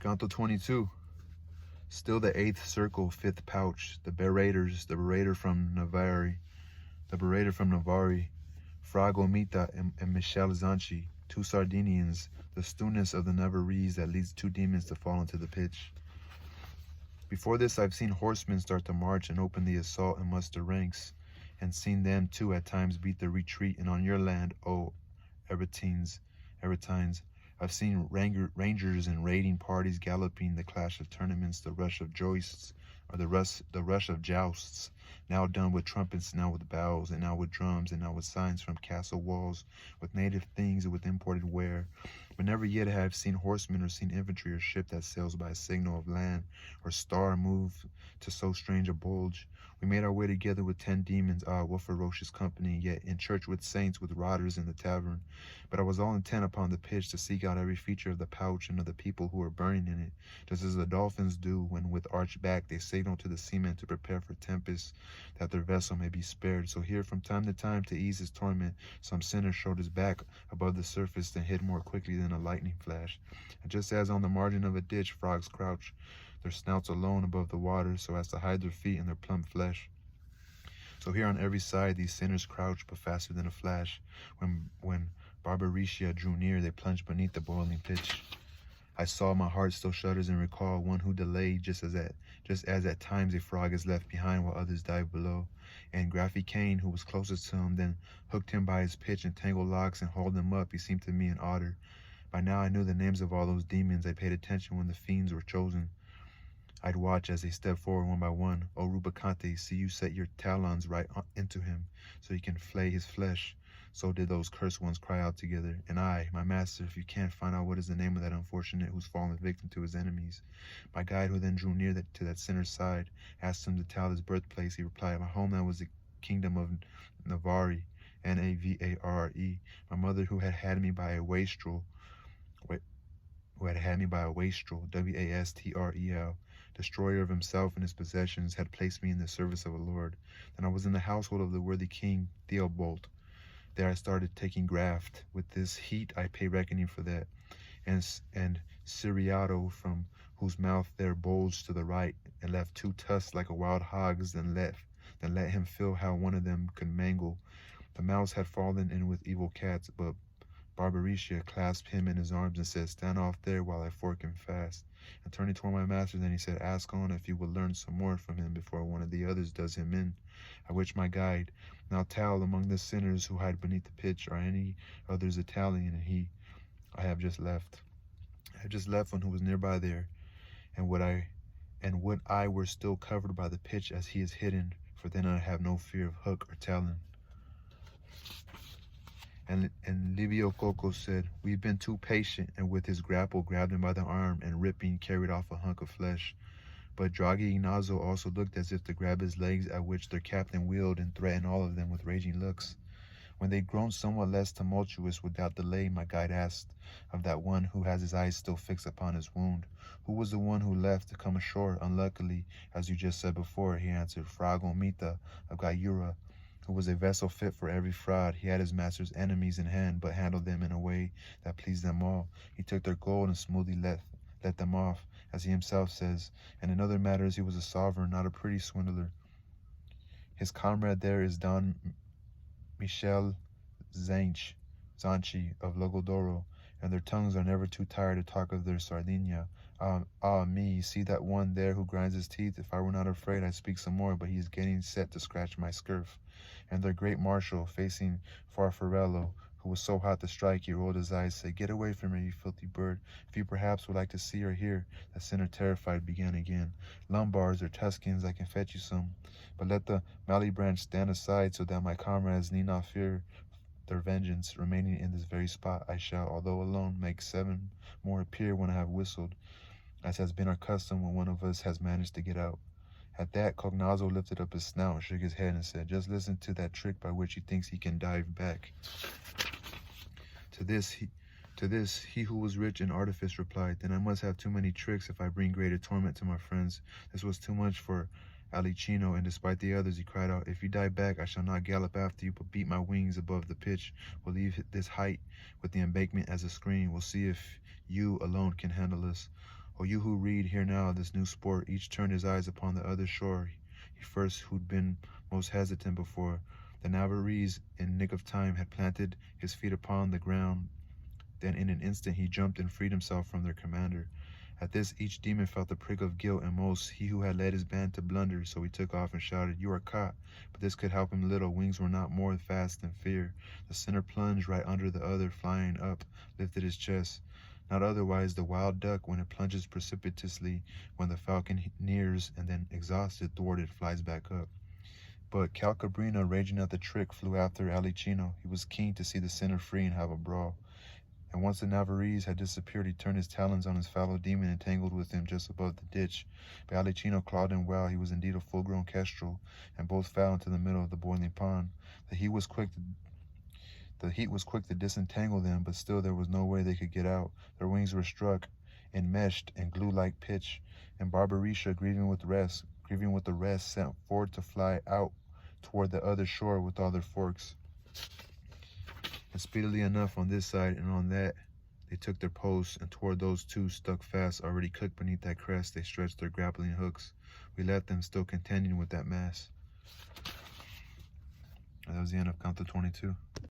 Canto 22. Still the 8th circle, 5th pouch, the berator from Navarre, Frago Mita and Michel Zanchi, 2 Sardinians, the stewness of the Navarrese that leads 2 demons to fall into the pitch. Before this, I've seen horsemen start to march and open the assault and muster ranks, and seen them too at times beat the retreat. And on your land, O Eretines, I've seen rangers and raiding parties galloping, the clash of tournaments, the rush of joists, or the rush of jousts, now done with trumpets, now with bells, and now with drums, and now with signs from castle walls, with native things and with imported ware. But never yet have I seen horsemen or seen infantry or ship that sails by a signal of land, or star move to so strange a bulge. We made our way together with 10 demons, what ferocious company, yet in church with saints, with rotters in the tavern. But I was all intent upon the pitch to seek out every feature of the pouch and of the people who were burning in it, just as the dolphins do when with arched back they signal to the seamen to prepare for tempest, that their vessel may be spared. So here from time to time, to ease his torment, some sinner showed his back above the surface and hid more quickly than a lightning flash. And just as on the margin of a ditch frogs crouch, their snouts alone above the water, so as to hide their feet and their plump flesh, so here on every side these sinners crouch, but faster than a flash. When Barbariccia drew near, they plunged beneath the boiling pitch. I saw, my heart still shudders and recall one who delayed, just as at times a frog is left behind while others dive below. And Graffy Kane, who was closest to him, then hooked him by his pitch and tangled locks and hauled him up. He seemed to me an otter. By now I knew the names of all those demons. I paid attention when the fiends were chosen. I'd watch as they stepped forward one by one. O Rubicante, see you set your talons right into him, so he can flay his flesh. So did those cursed ones cry out together. And I, my master, if you can't find out what is the name of that unfortunate who's fallen victim to his enemies. My guide, who then drew near to that sinner's side, asked him to tell his birthplace. He replied, my homeland was the kingdom of Navarre, Navare. My mother, who had had me by a wastrel, Wastrel, destroyer of himself and his possessions, had placed me in the service of a lord. Then I was in the household of the worthy king Theobald. There I started taking graft. With this heat I pay reckoning for that. And Siriato, from whose mouth there bulged to the right, and left 2 tusks like a wild hog's, then let him feel how one of them could mangle. The mouse had fallen in with evil cats, but Barbariccia clasped him in his arms and said, stand off there while I fork him fast. And turning toward my master, then he said, ask on if you will learn some more from him before one of the others does him in. At which my guide, now tell, among the sinners who hide beneath the pitch, are any others Italian? And I have just left. I have just left one who was nearby there, and would I were still covered by the pitch as he is hidden, for then I have no fear of hook or talon. And Livio Coco said, we've been too patient, and with his grapple grabbed him by the arm and ripping carried off a hunk of flesh. But Draghi Ignazo also looked as if to grab his legs, at which their captain wheeled and threatened all of them with raging looks. When they'd grown somewhat less tumultuous, without delay, my guide asked of that one who has his eyes still fixed upon his wound, who was the one who left to come ashore, unluckily, as you just said before. He answered, Frago Mita of Gaiura, who was a vessel fit for every fraud. He had his master's enemies in hand, but handled them in a way that pleased them all. He took their gold and smoothly let them off, as he himself says, and in other matters he was a sovereign, not a pretty swindler. His comrade there is Don Michel Zanchi of Logodoro, and their tongues are never too tired to talk of their Sardinia. Me, see that one there who grinds his teeth? If I were not afraid, I'd speak some more, but he is getting set to scratch my scurf. And their great marshal, facing Farfarello, who was so hot to strike, he rolled his eyes, said, get away from me, you filthy bird. If you perhaps would like to see or hear. The sinner, terrified, began again. Lombards or Tuscans, I can fetch you some. But let the Malibranch stand aside, so that my comrades need not fear their vengeance. Remaining in this very spot, I shall, although alone, make 7 more appear when I have whistled, as has been our custom when one of us has managed to get out. At that, Cognazzo lifted up his snout, shook his head, and said, just listen to that trick by which he thinks he can dive back. To this, he who was rich in artifice replied, then I must have too many tricks if I bring greater torment to my friends. This was too much for Alicino, and despite the others, he cried out, if you dive back, I shall not gallop after you, but beat my wings above the pitch. We'll leave this height with the embankment as a screen. We'll see if you alone can handle us. O you who read, hear now this new sport. Each turned his eyes upon the other shore. He first who'd been most hesitant before. The Navarrese, in nick of time, had planted his feet upon the ground. Then in an instant he jumped and freed himself from their commander. At this each demon felt the prick of guilt, and most he who had led his band to blunder. So he took off and shouted, "You are caught." But this could help him little. Wings were not more fast than fear. The sinner plunged right under the other, flying up, lifted his chest. Not otherwise the wild duck when it plunges precipitously, when the falcon nears, and then exhausted, thwarted, flies back up. But Calcabrina, raging at the trick, flew after Alicino. He was keen to see the sinner free and have a brawl. And once the Navarrese had disappeared, he turned his talons on his fallow demon and tangled with him just above the ditch. But Alicino clawed him well. He was indeed a full-grown kestrel, and both fell into the middle of the boiling pond. The heat was quick to disentangle them, but still there was no way they could get out. Their wings were struck, enmeshed, and glue like pitch. And Barbarisha, grieving with the rest, sent forward to fly out toward the other shore with all their forks. And speedily enough on this side and on that, they took their posts, and toward those two stuck fast, already cooked beneath that crest, they stretched their grappling hooks. We left them still contending with that mass. And that was the end of Canto 22.